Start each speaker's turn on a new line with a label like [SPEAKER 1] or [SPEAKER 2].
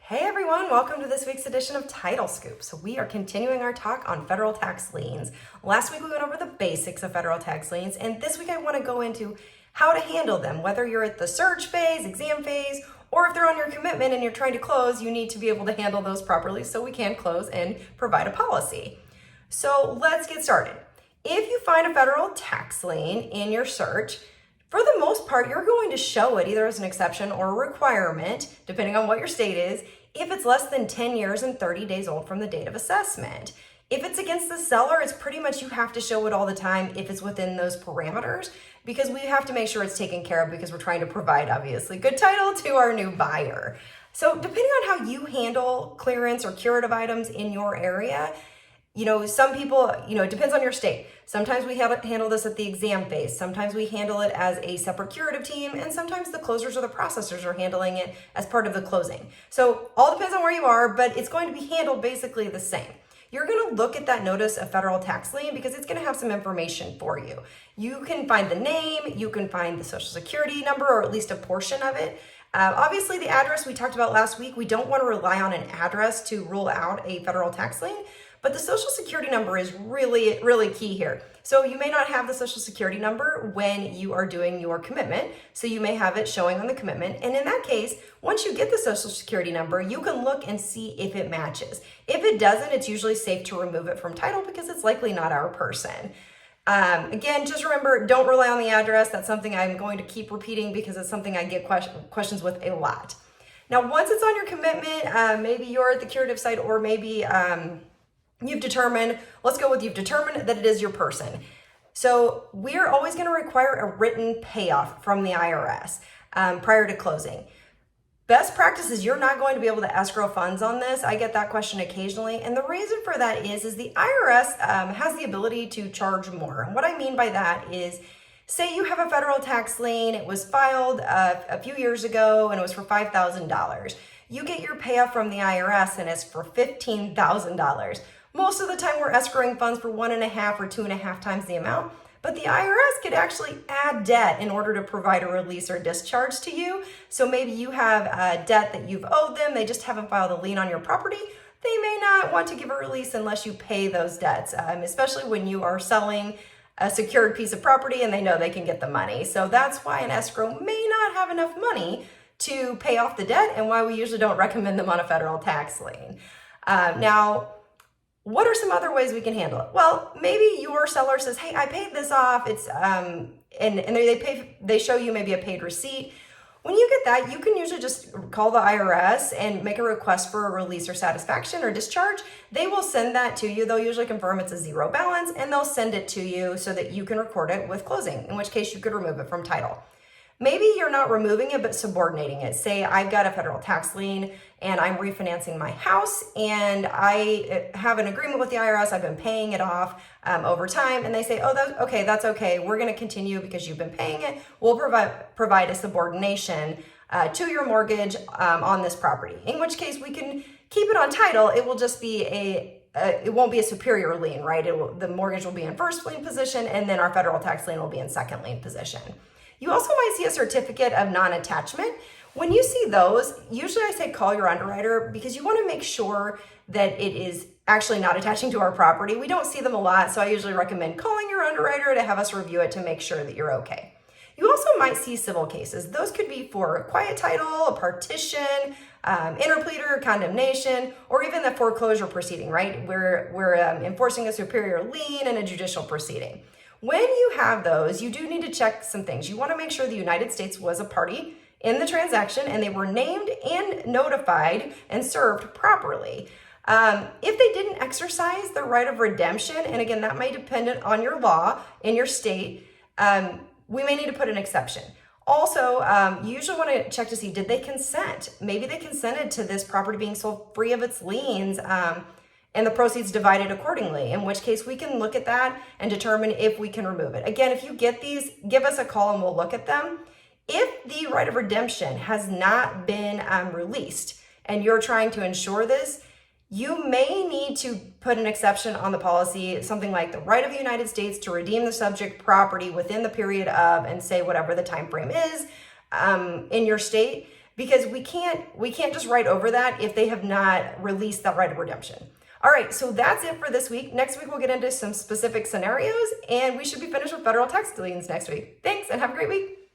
[SPEAKER 1] Hey everyone, welcome to this week's edition of Title Scoop. So we are continuing our talk on federal tax liens. Last week we went over the basics of federal tax liens, and this week I want to go into how to handle them, whether you're at the search phase, exam phase, or if they're on your commitment and you're trying to close, you need to be able to handle those properly so we can close and provide a policy. So let's get started. If you find a federal tax lien in your search, for the most part, you're going to show it either as an exception or a requirement, depending on what your state is, if it's less than 10 years and 30 days old from the date of assessment. If it's against the seller, it's pretty much you have to show it all the time if it's within those parameters, because we have to make sure it's taken care of because we're trying to provide, obviously, good title to our new buyer. So depending on how you handle clearance or curative items in your area, some people, it depends on your state. Sometimes we handle this at the exam phase. Sometimes we handle it as a separate curative team. And sometimes the closers or the processors are handling it as part of the closing. So all depends on where you are, but it's going to be handled basically the same. You're going to look at that notice of federal tax lien because it's going to have some information for you. You can find the name, you can find the social security number, or at least a portion of it. Obviously, the address we talked about last week, we don't want to rely on an address to rule out a federal tax lien. But the social security number is really, really key here. So you may not have the social security number when you are doing your commitment. So you may have it showing on the commitment. And in that case, once you get the social security number, you can look and see if it matches. If it doesn't, it's usually safe to remove it from title because it's likely not our person. Again, just remember, don't rely on the address. That's something I'm going to keep repeating because it's something I get questions with a lot. Now, once it's on your commitment, maybe you're at the curative site or maybe you've determined that it is your person. So we're always going to require a written payoff from the IRS prior to closing. Best practice is you're not going to be able to escrow funds on this. I get that question occasionally. And the reason for that is the IRS has the ability to charge more. And what I mean by that is, say you have a federal tax lien, it was filed a few years ago and it was for $5,000. You get your payoff from the IRS and it's for $15,000. Most of the time we're escrowing funds for 1.5 or 2.5 times the amount, but the IRS could actually add debt in order to provide a release or discharge to you. So maybe you have a debt that you've owed them, they just haven't filed a lien on your property. They may not want to give a release unless you pay those debts, especially when you are selling a secured piece of property and they know they can get the money. So that's why an escrow may not have enough money to pay off the debt and why we usually don't recommend them on a federal tax lien. Now, what are some other ways we can handle it? Well, maybe your seller says, hey, I paid this off. It's and they show you maybe a paid receipt. When you get that, you can usually just call the IRS and make a request for a release or satisfaction or discharge. They will send that to you. They'll usually confirm it's a zero balance and they'll send it to you so that you can record it with closing, in which case you could remove it from title. Maybe you're not removing it, but subordinating it. Say I've got a federal tax lien and I'm refinancing my house and I have an agreement with the IRS. I've been paying it off over time. And they say, oh, that's okay. We're going to continue because you've been paying it. We'll provide a subordination to your mortgage on this property, in which case we can keep it on title. It will just be it won't be a superior lien, right? The mortgage will be in first lien position and then our federal tax lien will be in second lien position. You also might see a certificate of non-attachment. When you see those, usually I say call your underwriter because you want to make sure that it is actually not attaching to our property. We don't see them a lot, so I usually recommend calling your underwriter to have us review it to make sure that you're okay. You also might see civil cases. Those could be for a quiet title, a partition, interpleader, condemnation, or even the foreclosure proceeding, right? We're enforcing a superior lien in a judicial proceeding. When you have those, you do need to check some things. You want to make sure the United States was a party in the transaction and they were named and notified and served properly. If they didn't exercise the right of redemption, and again, that may depend on your law in your state, we may need to put an exception. Also, you usually want to check to see, did they consent? Maybe they consented to this property being sold free of its liens, and the proceeds divided accordingly, in which case we can look at that and determine if we can remove it. Again, if you get these, give us a call and we'll look at them. If the right of redemption has not been released and you're trying to ensure this, you may need to put an exception on the policy, something like the right of the United States to redeem the subject property within the period of, and say whatever the time frame is in your state. because we can't just write over that if they have not released that right of redemption. All right, so that's it for this week. Next week, we'll get into some specific scenarios, and we should be finished with federal tax liens next week. Thanks, and have a great week.